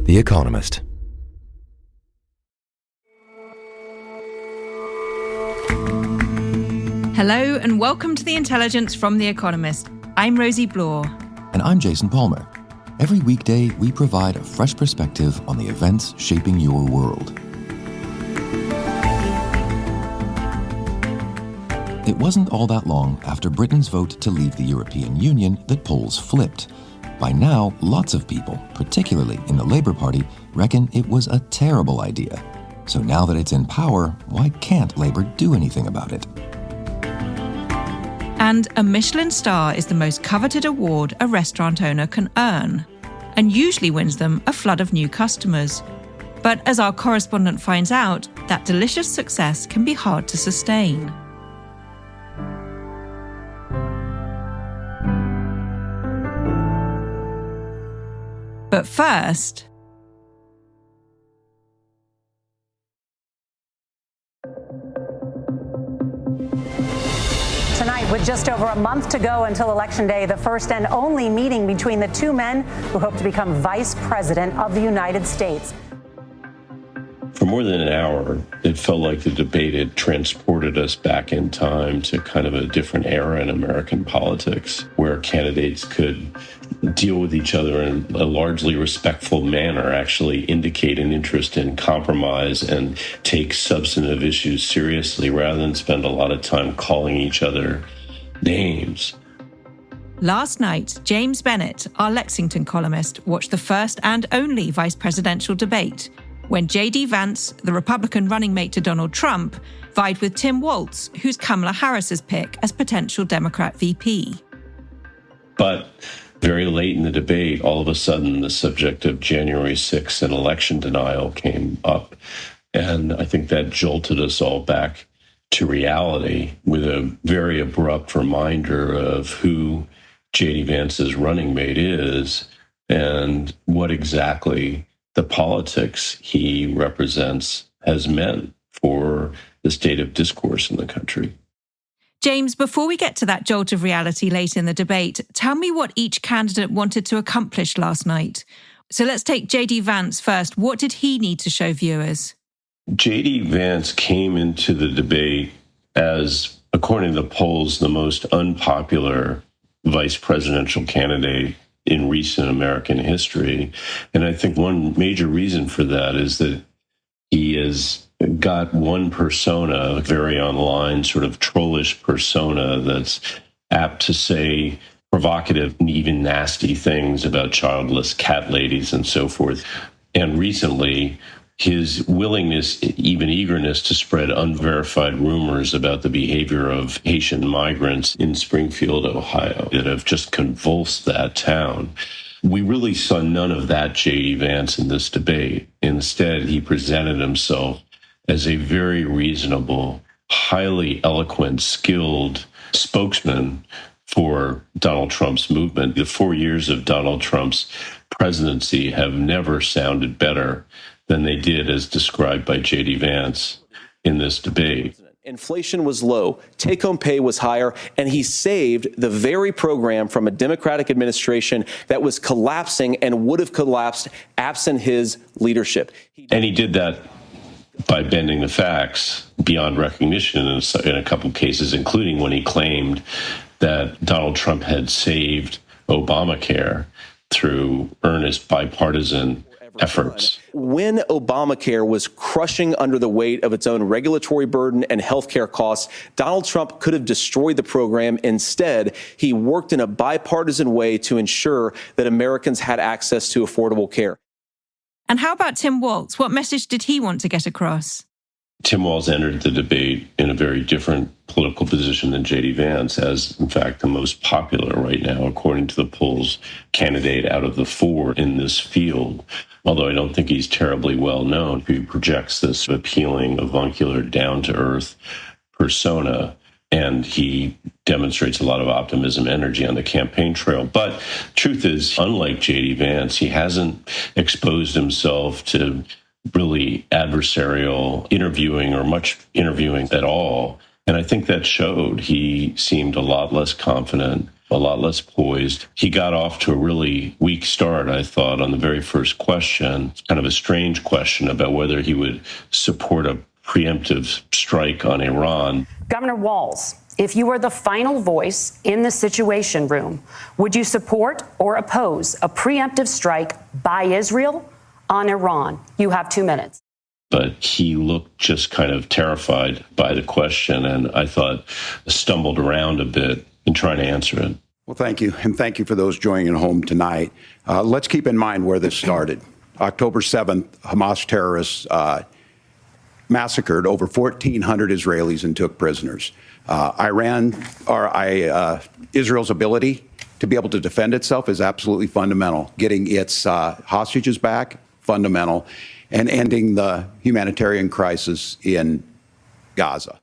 The Economist. Hello and welcome to The Intelligence from The Economist. I'm Rosie Blore. And I'm Jason Palmer. Every weekday, we provide a fresh perspective on the events shaping your world. It wasn't all that long after Britain's vote to leave the European Union that polls flipped. By now, lots of people, particularly in the Labour Party, reckon it was a terrible idea. So now that it's in power, why can't Labour do anything about it? And a Michelin star is the most coveted award a restaurant owner can earn, and usually wins them a flood of new customers. But as our correspondent finds out, that delicious success can be hard to sustain. But first, tonight, with just over a month to go until Election Day, the first and only meeting between the two men who hope to become Vice President of the United States. For more than an hour, it felt like the debate had transported us back in time to kind of a different era in American politics, where candidates could deal with each other in a largely respectful manner, actually indicate an interest in compromise and take substantive issues seriously rather than spend a lot of time calling each other names. last night, James Bennett, our Lexington columnist, watched the first and only vice presidential debate, when J.D. Vance, the Republican running mate to Donald Trump, vied with Tim Walz, who's Kamala Harris's pick as potential Democrat VP. But very late in the debate, all of a sudden, the subject of January 6th and election denial came up. And I think that jolted us all back to reality with a very abrupt reminder of who J.D. Vance's running mate is and what exactly the politics he represents has meant for the state of discourse in the country. James, before we get to that jolt of reality late in the debate, tell me what each candidate wanted to accomplish last night. So let's take J.D. Vance first. What did he need to show viewers? J.D. Vance came into the debate as, according to the polls, the most unpopular vice presidential candidate in recent American history. And I think one major reason for that is that he has got one persona, a very online sort of trollish persona that's apt to say provocative and even nasty things about childless cat ladies and so forth. And recently, his willingness, even eagerness to spread unverified rumors about the behavior of Haitian migrants in Springfield, Ohio, that have just convulsed that town. We really saw none of that J.D. Vance in this debate. Instead, he presented himself as a very reasonable, highly eloquent, skilled spokesman for Donald Trump's movement. The 4 years of Donald Trump's presidency have never sounded better than they did as described by J.D. Vance in this debate. Inflation was low, take-home pay was higher, and he saved the very program from a Democratic administration that was collapsing and would have collapsed absent his leadership. And he did that by bending the facts beyond recognition in a couple cases, including when he claimed that Donald Trump had saved Obamacare through earnest bipartisan efforts. When Obamacare was crushing under the weight of its own regulatory burden and healthcare costs, Donald Trump could have destroyed the program. Instead, he worked in a bipartisan way to ensure that Americans had access to affordable care. And how about Tim Walz? What message did he want to get across? Tim Walz entered the debate in a very different political position than J.D. Vance, as, in fact, the most popular right now, according to the polls, candidate out of the four in this field. Although I don't think he's terribly well known, he projects this appealing, avuncular, down-to-earth persona, and he demonstrates a lot of optimism, energy on the campaign trail. But truth is, unlike J.D. Vance, he hasn't exposed himself to really adversarial interviewing or much interviewing at all. And I think that showed. He seemed a lot less confident a lot less poised. He got off to a really weak start, I thought, on the very first question. It's kind of a strange question about whether he would support a preemptive strike on Iran. Governor Walz, if you were the final voice in the Situation Room, would you support or oppose a preemptive strike by Israel on Iran? You have 2 minutes. But he looked just kind of terrified by the question, and I thought stumbled around a bit in trying to answer it. Well, thank you, and thank you for those joining at home tonight. Let's keep in mind where this started. October 7th, Hamas terrorists massacred over 1,400 Israelis and took prisoners. Israel's ability to be able to defend itself is absolutely fundamental. Getting its hostages back, fundamental, and ending the humanitarian crisis in Gaza.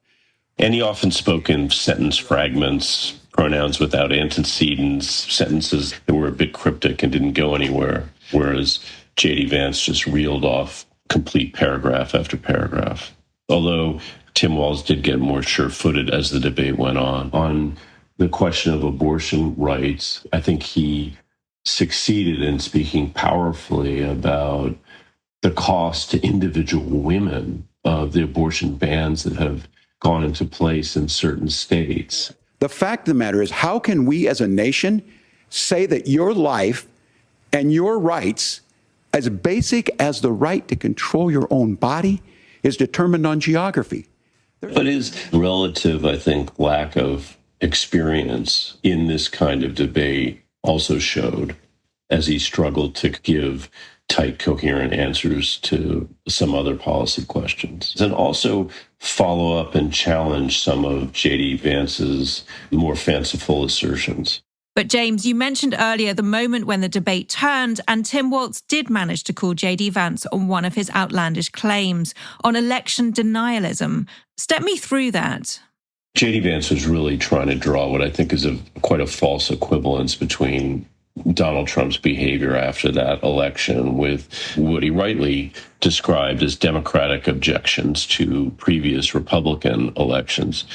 And he often spoke in sentence fragments, pronouns without antecedents, sentences that were a bit cryptic and didn't go anywhere, whereas J.D. Vance just reeled off complete paragraph after paragraph. Although Tim Walz did get more sure-footed as the debate went on. On the question of abortion rights, I think he succeeded in speaking powerfully about the cost to individual women of the abortion bans that have gone into place in certain states. The fact of the matter is, how can we as a nation say that your life and your rights, as basic as the right to control your own body, is determined on geography? But his relative, I think, lack of experience in this kind of debate also showed as he struggled to give tight, coherent answers to some other policy questions. And also follow up and challenge some of J.D. Vance's more fanciful assertions. But James, you mentioned earlier the moment when the debate turned, and Tim Walz did manage to call J.D. Vance on one of his outlandish claims on election denialism. Step me through that. J.D. Vance was really trying to draw what I think is quite a false equivalence between Donald Trump's behavior after that election with what he rightly described as Democratic objections to previous Republican elections,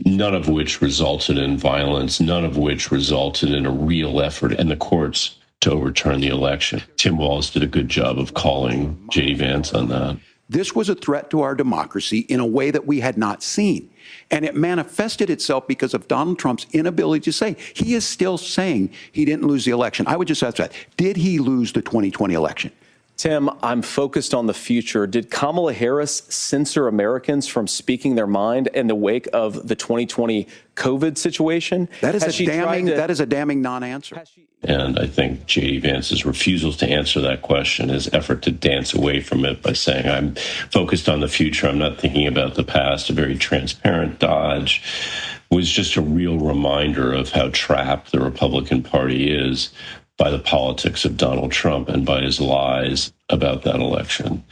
none of which resulted in violence, none of which resulted in a real effort in the courts to overturn the election. Tim Walz did a good job of calling J.D. Vance on that. This was a threat to our democracy in a way that we had not seen. And it manifested itself because of Donald Trump's inability to say. He is still saying he didn't lose the election. I would just ask that. Did he lose the 2020 election? Tim, I'm focused on the future. Did Kamala Harris censor Americans from speaking their mind in the wake of the 2020 COVID situation? That is a damning non-answer. And I think J.D. Vance's refusal to answer that question, his effort to dance away from it by saying, I'm focused on the future, I'm not thinking about the past, a very transparent dodge, was just a real reminder of how trapped the Republican Party is by the politics of Donald Trump and by his lies about that election.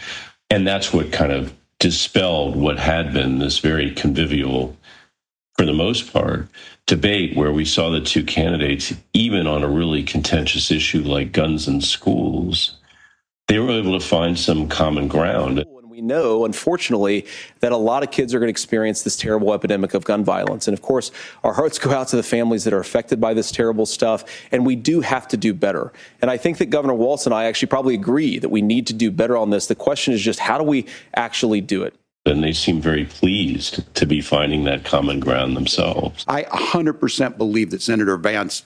And that's what kind of dispelled what had been this very convivial, for the most part, debate where we saw the two candidates, even on a really contentious issue like guns in schools, they were able to find some common ground. We know, unfortunately, that a lot of kids are going to experience this terrible epidemic of gun violence. And of course, our hearts go out to the families that are affected by this terrible stuff. And we do have to do better. And I think that Governor Walz and I actually probably agree that we need to do better on this. The question is just, how do we actually do it? And they seem very pleased to be finding that common ground themselves. I 100% believe that Senator Vance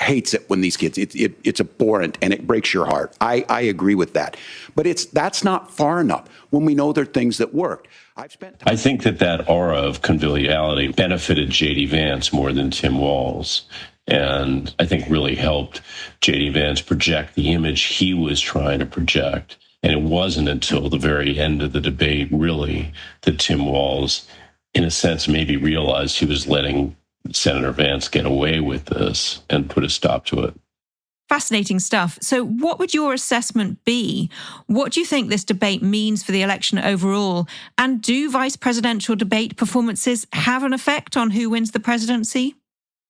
hates it when these kids, it's abhorrent and it breaks your heart. I agree with that. But that's not far enough when we know there are things that worked. I think that aura of conviviality benefited J.D. Vance more than Tim Walz. And I think really helped J.D. Vance project the image he was trying to project. And it wasn't until the very end of the debate, really, that Tim Walz, in a sense, maybe realized he was letting Senator Vance get away with this and put a stop to it. Fascinating stuff. So what would your assessment be? What do you think this debate means for the election overall? And do vice presidential debate performances have an effect on who wins the presidency?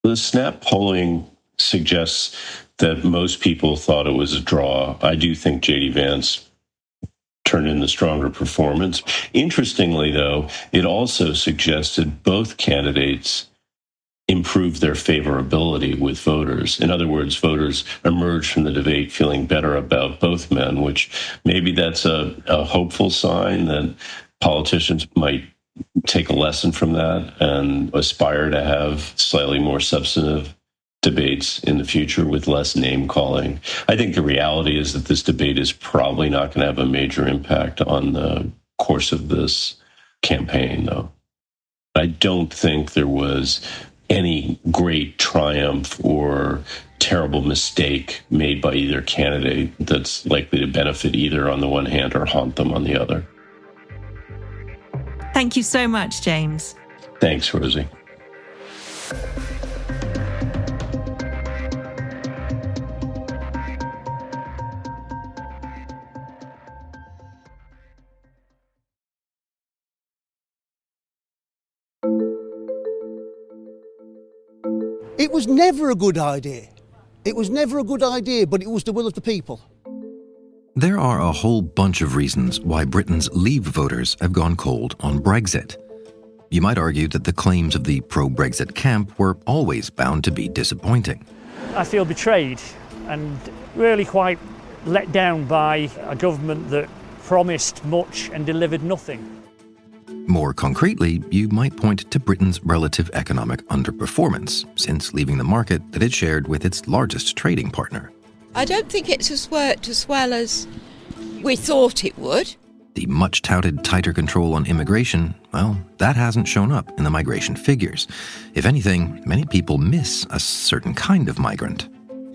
The snap polling suggests that most people thought it was a draw. I do think J.D. Vance turned in the stronger performance. Interestingly, though, it also suggested both candidates improved their favorability with voters. In other words, voters emerged from the debate feeling better about both men, which maybe that's a hopeful sign that politicians might take a lesson from that and aspire to have slightly more substantive debates in the future with less name calling. I think the reality is that this debate is probably not going to have a major impact on the course of this campaign, though. I don't think there was any great triumph or terrible mistake made by either candidate that's likely to benefit either on the one hand or haunt them on the other. Thank you so much, James. Thanks, Rosie. It was never a good idea. It was never a good idea, but it was the will of the people. There are a whole bunch of reasons why Britain's Leave voters have gone cold on Brexit. You might argue that the claims of the pro-Brexit camp were always bound to be disappointing. I feel betrayed and really quite let down by a government that promised much and delivered nothing. More concretely, you might point to Britain's relative economic underperformance since leaving the market that it shared with its largest trading partner. I don't think it has worked as well as we thought it would. The much-touted tighter control on immigration, well, that hasn't shown up in the migration figures. If anything, many people miss a certain kind of migrant.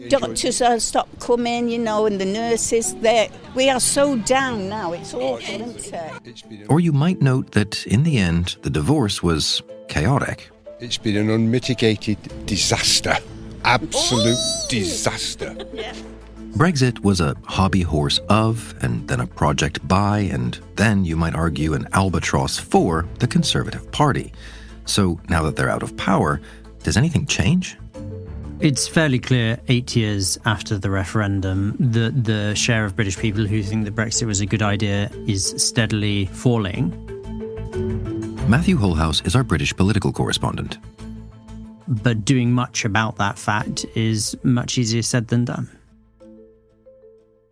Doctors stopped coming, and the nurses, we are so down now, it's awful, isn't it? Or you might note that in the end, the divorce was chaotic. It's been an unmitigated disaster. Absolute disaster. Yeah. Brexit was a hobby horse of, and then a project by, and then, you might argue, an albatross for the Conservative Party. So now that they're out of power, does anything change? It's fairly clear 8 years after the referendum that the share of British people who think that Brexit was a good idea is steadily falling. Matthew Holhouse is our British political correspondent. But doing much about that fact is much easier said than done.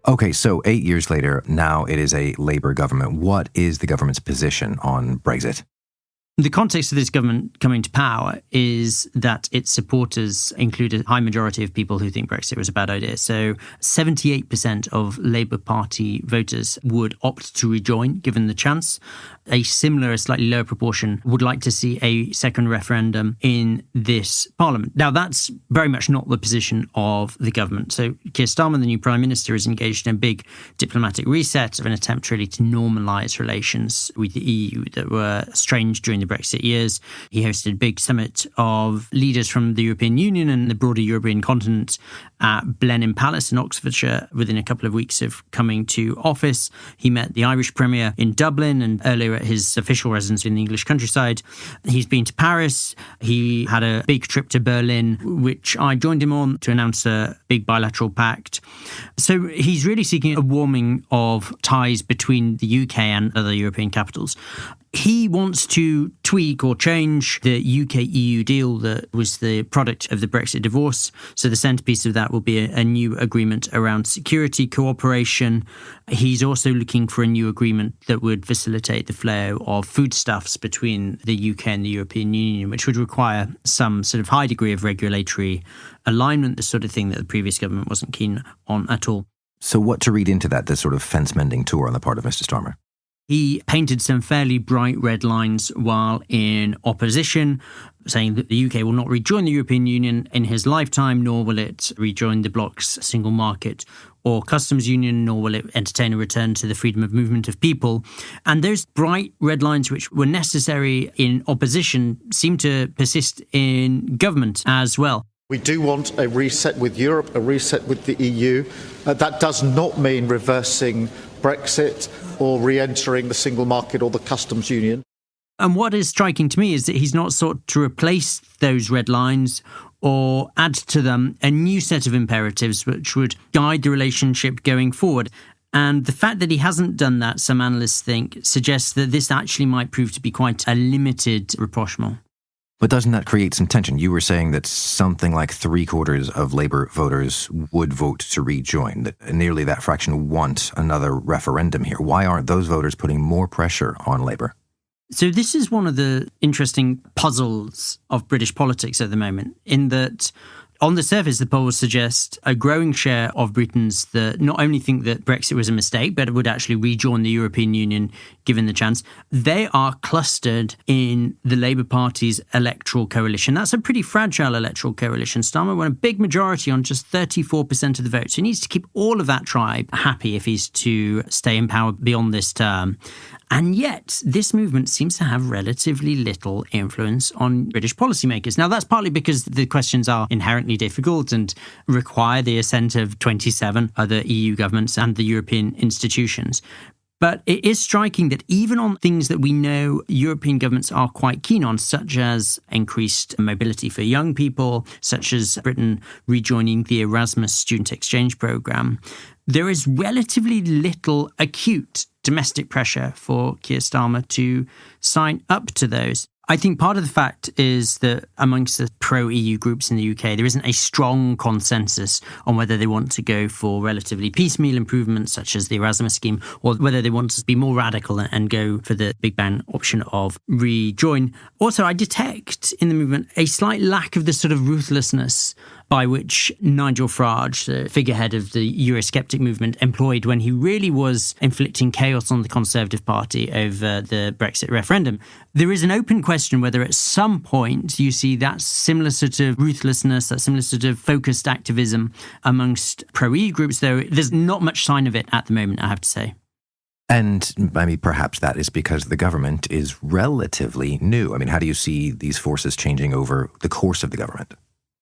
Okay, so 8 years later, now it is a Labour government. What is the government's position on Brexit? The context of this government coming to power is that its supporters include a high majority of people who think Brexit was a bad idea. So 78% of Labour Party voters would opt to rejoin, given the chance. A similar, slightly lower proportion would like to see a second referendum in this parliament. Now, that's very much not the position of the government. So Keir Starmer, the new Prime Minister, is engaged in a big diplomatic reset of an attempt really to normalise relations with the EU that were strained during the Brexit years. He hosted a big summit of leaders from the European Union and the broader European continent at Blenheim Palace in Oxfordshire within a couple of weeks of coming to office. He met the Irish Premier in Dublin and earlier at his official residence in the English countryside. He's been to Paris. He had a big trip to Berlin, which I joined him on to announce a big bilateral pact. So he's really seeking a warming of ties between the UK and other European capitals. He wants to tweak or change the UK-EU deal that was the product of the Brexit divorce. So the centrepiece of that will be a new agreement around security cooperation. He's also looking for a new agreement that would facilitate the flow of foodstuffs between the UK and the European Union, which would require some sort of high degree of regulatory alignment, the sort of thing that the previous government wasn't keen on at all. So what to read into that, this sort of fence-mending tour on the part of Mr. Starmer? He painted some fairly bright red lines while in opposition, saying that the UK will not rejoin the European Union in his lifetime, nor will it rejoin the bloc's single market or customs union, nor will it entertain a return to the freedom of movement of people. And those bright red lines, which were necessary in opposition, seem to persist in government as well. We do want a reset with Europe, a reset with the EU. That does not mean reversing Brexit or re-entering the single market or the customs union. And what is striking to me is that he's not sought to replace those red lines or add to them a new set of imperatives which would guide the relationship going forward. And the fact that he hasn't done that, some analysts think, suggests that this actually might prove to be quite a limited rapprochement. But doesn't that create some tension? You were saying that something like 3/4 of Labour voters would vote to rejoin, that nearly that fraction want another referendum here. Why aren't those voters putting more pressure on Labour? So this is one of the interesting puzzles of British politics at the moment, in that on the surface, the polls suggest a growing share of Britons that not only think that Brexit was a mistake, but would actually rejoin the European Union given the chance. They are clustered in the Labour Party's electoral coalition. That's a pretty fragile electoral coalition. Starmer won a big majority on just 34% of the vote. So he needs to keep all of that tribe happy if he's to stay in power beyond this term. And yet, this movement seems to have relatively little influence on British policymakers. Now, that's partly because the questions are inherently difficult and require the assent of 27 other EU governments and the European institutions. But it is striking that even on things that we know European governments are quite keen on, such as increased mobility for young people, such as Britain rejoining the Erasmus student exchange programme, there is relatively little acute domestic pressure for Keir Starmer to sign up to those. I think part of the fact is that amongst the pro-EU groups in the UK, there isn't a strong consensus on whether they want to go for relatively piecemeal improvements, such as the Erasmus scheme, or whether they want to be more radical and go for the big bang option of rejoin. Also, I detect in the movement a slight lack of the sort of ruthlessness by which Nigel Farage, the figurehead of the Eurosceptic movement, employed when he really was inflicting chaos on the Conservative Party over the Brexit referendum. There is an open question whether at some point you see that similar sort of ruthlessness, that similar sort of focused activism amongst pro-EU groups, though there's not much sign of it at the moment, I have to say. And, I mean, perhaps that is because the government is relatively new. I mean, how do you see these forces changing over the course of the government?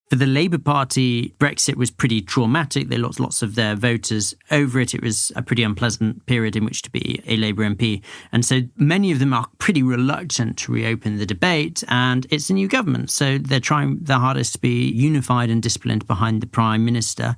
For the Labour Party, Brexit was pretty traumatic. They lost lots of their voters over it. It was a pretty unpleasant period in which to be a Labour MP. And so many of them are pretty reluctant to reopen the debate. And it's a new government. So they're trying their hardest to be unified and disciplined behind the Prime Minister.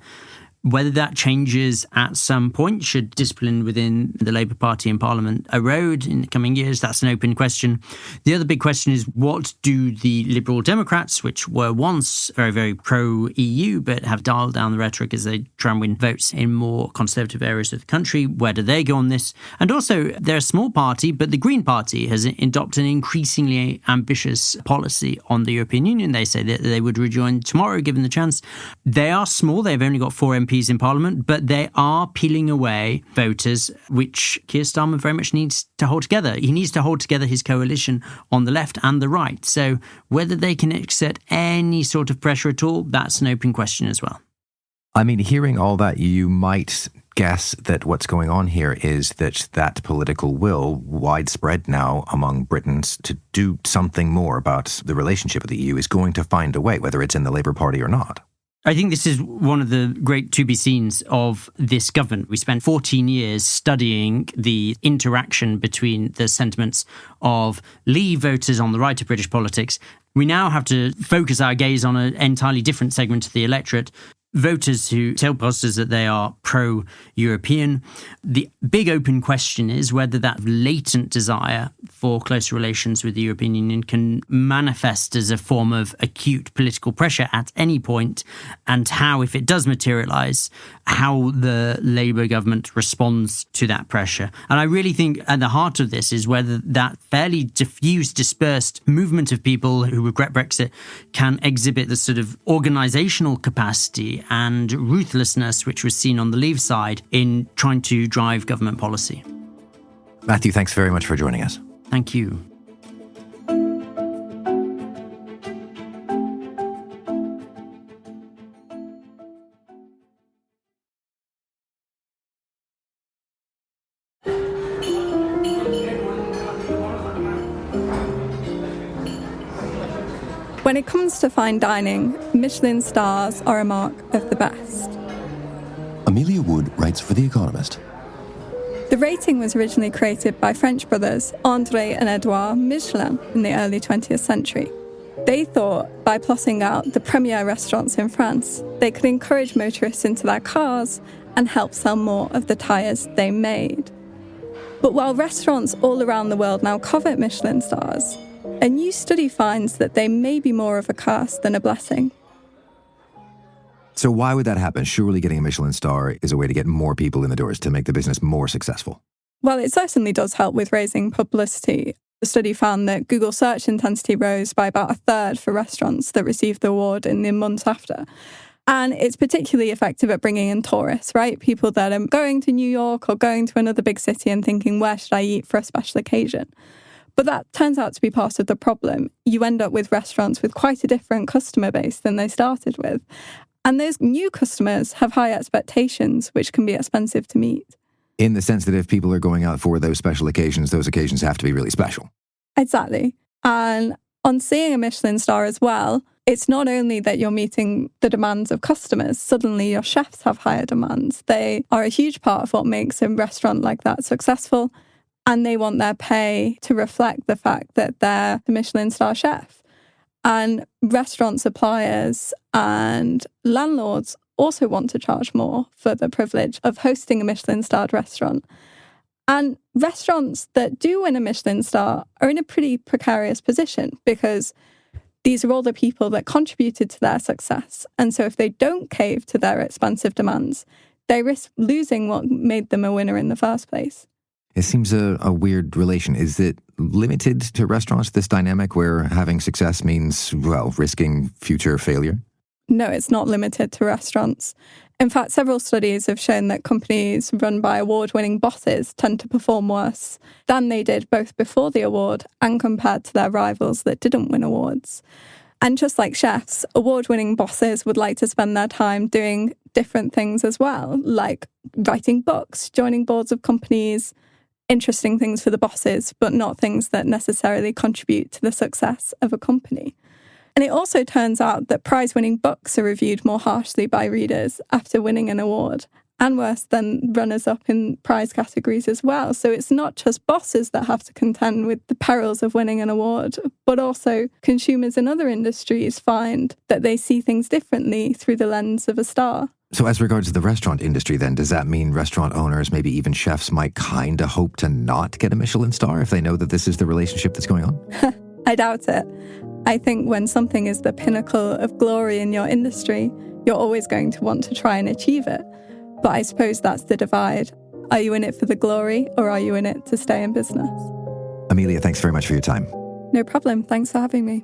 Whether that changes at some point, should discipline within the Labour Party in Parliament erode in the coming years, that's an open question. The other big question is, what do the Liberal Democrats, which were once very, very pro-EU, but have dialed down the rhetoric as they try and win votes in more conservative areas of the country, where do they go on this? And also, they're a small party, but the Green Party has adopted an increasingly ambitious policy on the European Union. They say that they would rejoin tomorrow, given the chance. They are small. They've only got 4 MPs in Parliament, but they are peeling away voters, which Keir Starmer very much needs to hold together. He needs to hold together his coalition on the left and the right. So whether they can exert any sort of pressure at all, that's an open question as well. I mean, hearing all that, you might guess that what's going on here is that political will, widespread now among Britons, to do something more about the relationship with the EU is going to find a way, whether it's in the Labour Party or not. I think this is one of the great to-be-seens of this government. We spent 14 years studying the interaction between the sentiments of Leave voters on the right of British politics. We now have to focus our gaze on an entirely different segment of the electorate, voters who tell posters that they are pro-European. The big open question is whether that latent desire for closer relations with the European Union can manifest as a form of acute political pressure at any point, and how, if it does materialise, how the Labour government responds to that pressure. And I really think at the heart of this is whether that fairly diffuse, dispersed movement of people who regret Brexit can exhibit the sort of organisational capacity and ruthlessness which was seen on the Leave side in trying to drive government policy. Matthew, thanks very much for joining us. Thank you. When it comes to fine dining, Michelin stars are a mark of the best. Amelia Wood writes for The Economist. The rating was originally created by French brothers André and Edouard Michelin in the early 20th century. They thought by plotting out the premier restaurants in France, they could encourage motorists into their cars and help sell more of the tyres they made. But while restaurants all around the world now covet Michelin stars, a new study finds that they may be more of a curse than a blessing. So why would that happen? Surely getting a Michelin star is a way to get more people in the doors to make the business more successful. Well, it certainly does help with raising publicity. The study found that Google search intensity rose by about a third for restaurants that received the award in the months after. And it's particularly effective at bringing in tourists, right? People that are going to New York or going to another big city and thinking, where should I eat for a special occasion? But that turns out to be part of the problem. You end up with restaurants with quite a different customer base than they started with. And those new customers have high expectations, which can be expensive to meet. In the sense that if people are going out for those special occasions, those occasions have to be really special. Exactly. And on seeing a Michelin star as well, it's not only that you're meeting the demands of customers, suddenly your chefs have higher demands. They are a huge part of what makes a restaurant like that successful, and they want their pay to reflect the fact that they're the Michelin star chef. And restaurant suppliers and landlords also want to charge more for the privilege of hosting a Michelin-starred restaurant. And restaurants that do win a Michelin star are in a pretty precarious position because these are all the people that contributed to their success. And so if they don't cave to their expansive demands, they risk losing what made them a winner in the first place. It seems a weird relation. Is it limited to restaurants, this dynamic where having success means, well, risking future failure? No, it's not limited to restaurants. In fact, several studies have shown that companies run by award-winning bosses tend to perform worse than they did both before the award and compared to their rivals that didn't win awards. And just like chefs, award-winning bosses would like to spend their time doing different things as well, like writing books, joining boards of companies, interesting things for the bosses, but not things that necessarily contribute to the success of a company. And it also turns out that prize-winning books are reviewed more harshly by readers after winning an award, and worse than runners-up in prize categories as well. So it's not just bosses that have to contend with the perils of winning an award, but also consumers in other industries find that they see things differently through the lens of a star. So as regards to the restaurant industry then, does that mean restaurant owners, maybe even chefs, might kind of hope to not get a Michelin star if they know that this is the relationship that's going on? I doubt it. I think when something is the pinnacle of glory in your industry, you're always going to want to try and achieve it. But I suppose that's the divide. Are you in it for the glory, or are you in it to stay in business? Amelia, thanks very much for your time. No problem. Thanks for having me.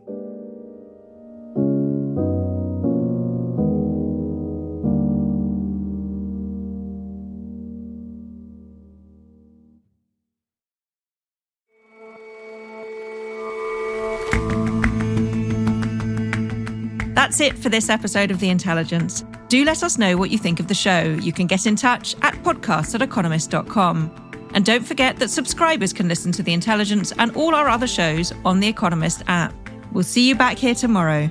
That's it for this episode of The Intelligence. Do let us know what you think of the show. You can get in touch at podcast@economist.com. And don't forget that subscribers can listen to The Intelligence and all our other shows on the Economist app. We'll see you back here tomorrow.